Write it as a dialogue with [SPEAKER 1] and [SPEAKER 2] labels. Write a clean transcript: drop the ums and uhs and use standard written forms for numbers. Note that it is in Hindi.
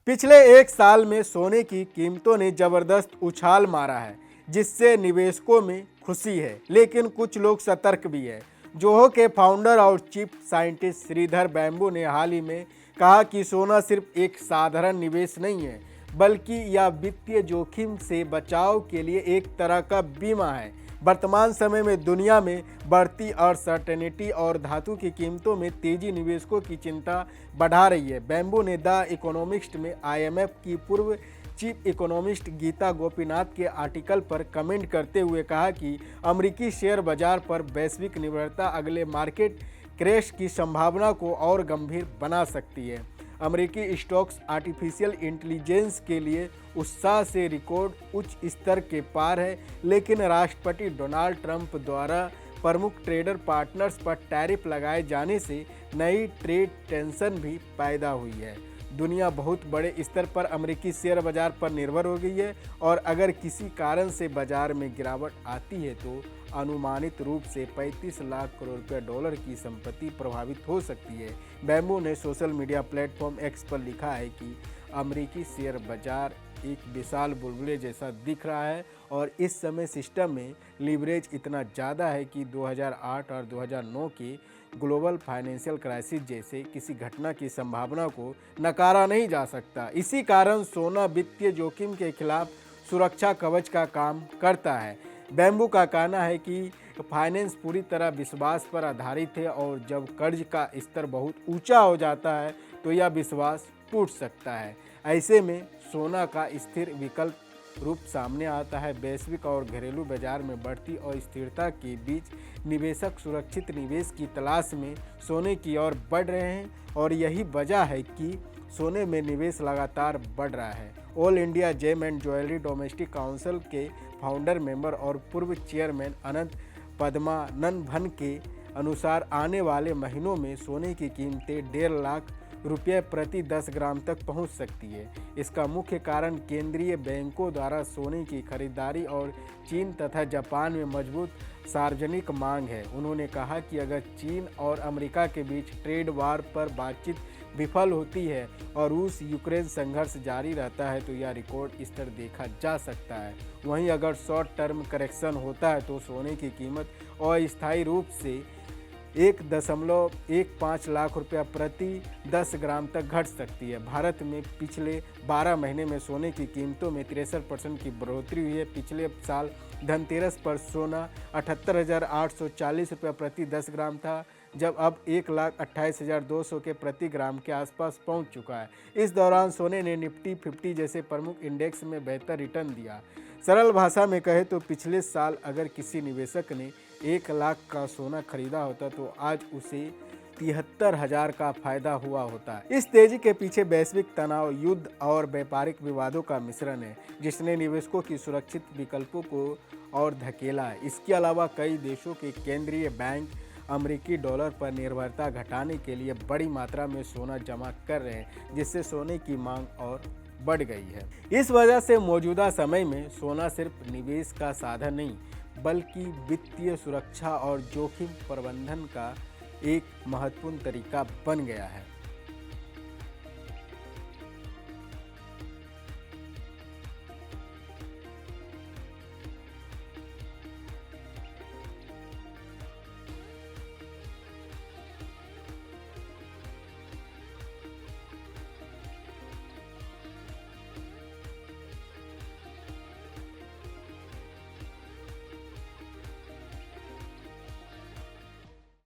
[SPEAKER 1] पिछले एक साल में सोने की कीमतों ने जबरदस्त उछाल मारा है, जिससे निवेशकों में खुशी है, लेकिन कुछ लोग सतर्क भी है। जोहो के फाउंडर और चीफ साइंटिस्ट श्रीधर बैम्बू ने हाल ही में कहा कि सोना सिर्फ एक साधारण निवेश नहीं है, बल्कि यह वित्तीय जोखिम से बचाव के लिए एक तरह का बीमा है। वर्तमान समय में दुनिया में बढ़ती अनसर्टेनिटी और धातु की कीमतों में तेजी निवेशकों की चिंता बढ़ा रही है। बैम्बू ने द इकोनॉमिस्ट में आईएमएफ की पूर्व चीफ इकोनॉमिस्ट गीता गोपीनाथ के आर्टिकल पर कमेंट करते हुए कहा कि अमेरिकी शेयर बाजार पर वैश्विक निर्भरता अगले मार्केट क्रैश की संभावना को और गंभीर बना सकती है। अमेरिकी स्टॉक्स आर्टिफिशियल इंटेलिजेंस के लिए उत्साह से रिकॉर्ड उच्च स्तर के पार है, लेकिन राष्ट्रपति डोनाल्ड ट्रंप द्वारा प्रमुख ट्रेडर पार्टनर्स पर टैरिफ लगाए जाने से नई ट्रेड टेंशन भी पैदा हुई है। दुनिया बहुत बड़े स्तर पर अमेरिकी शेयर बाजार पर निर्भर हो गई है और अगर किसी कारण से बाजार में गिरावट आती है तो अनुमानित रूप से 35 लाख करोड़ रुपए डॉलर की संपत्ति प्रभावित हो सकती है। बैम्बू ने सोशल मीडिया प्लेटफॉर्म एक्स पर लिखा है कि अमेरिकी शेयर बाजार एक विशाल बुलबुले जैसा दिख रहा है और इस समय सिस्टम में लीवरेज इतना ज़्यादा है कि 2008 और 2009 के ग्लोबल फाइनेंशियल क्राइसिस जैसे किसी घटना की संभावना को नकारा नहीं जा सकता। इसी कारण सोना वित्तीय जोखिम के खिलाफ सुरक्षा कवच का काम करता है। बैम्बू का कहना है कि फाइनेंस पूरी तरह विश्वास पर आधारित है और जब कर्ज का स्तर बहुत ऊंचा हो जाता है तो यह विश्वास टूट सकता है। ऐसे में सोना का स्थिर विकल्प रूप सामने आता है। वैश्विक और घरेलू बाजार में बढ़ती अस्थिरता के बीच निवेशक सुरक्षित निवेश की तलाश में सोने की ओर बढ़ रहे हैं और यही वजह है कि सोने में निवेश लगातार बढ़ रहा है। All India gem and jewellery domestic council के फाउंडर मेंबर और पूर्व चेयरमैन अनंत पद्मानंभन के अनुसार आने वाले महीनों में सोने की कीमतें 1.5 लाख रुपये प्रति 10 ग्राम तक पहुंच सकती है। इसका मुख्य कारण केंद्रीय बैंकों द्वारा सोने की खरीदारी और चीन तथा जापान में मजबूत सार्वजनिक मांग है। उन्होंने कहा कि अगर चीन और अमेरिका के बीच ट्रेड वार पर बातचीत विफल होती है और रूस यूक्रेन संघर्ष जारी रहता है तो यह रिकॉर्ड स्तर देखा जा सकता है। वहीं अगर शॉर्ट टर्म करेक्शन होता है तो सोने की कीमत अस्थायी रूप से 1.15 लाख रुपया प्रति 10 ग्राम तक घट सकती है। भारत में पिछले 12 महीने में सोने की कीमतों में 63% की बढ़ोतरी हुई है। पिछले साल धनतेरस पर सोना 78,840 रुपये प्रति 10 ग्राम था, जब अब 1,28,200 के प्रति ग्राम के आसपास पहुंच चुका है। इस दौरान सोने ने निफ्टी 50 जैसे प्रमुख इंडेक्स में बेहतर रिटर्न दिया। सरल भाषा में कहे तो पिछले साल अगर किसी निवेशक ने 1 लाख का सोना खरीदा होता तो आज उसे 73,000 का फायदा हुआ होता। इस तेजी के पीछे वैश्विक तनाव, युद्ध और व्यापारिक विवादों का मिश्रण है, जिसने निवेशकों की सुरक्षित विकल्पों को और धकेला है। इसके अलावा कई देशों के केंद्रीय बैंक अमेरिकी डॉलर पर निर्भरता घटाने के लिए बड़ी मात्रा में सोना जमा कर रहे हैं, जिससे सोने की मांग और बढ़ गई है। इस वजह से मौजूदा समय में सोना सिर्फ निवेश का साधन नहीं, बल्कि वित्तीय सुरक्षा और जोखिम प्रबंधन का एक महत्वपूर्ण तरीका बन गया है।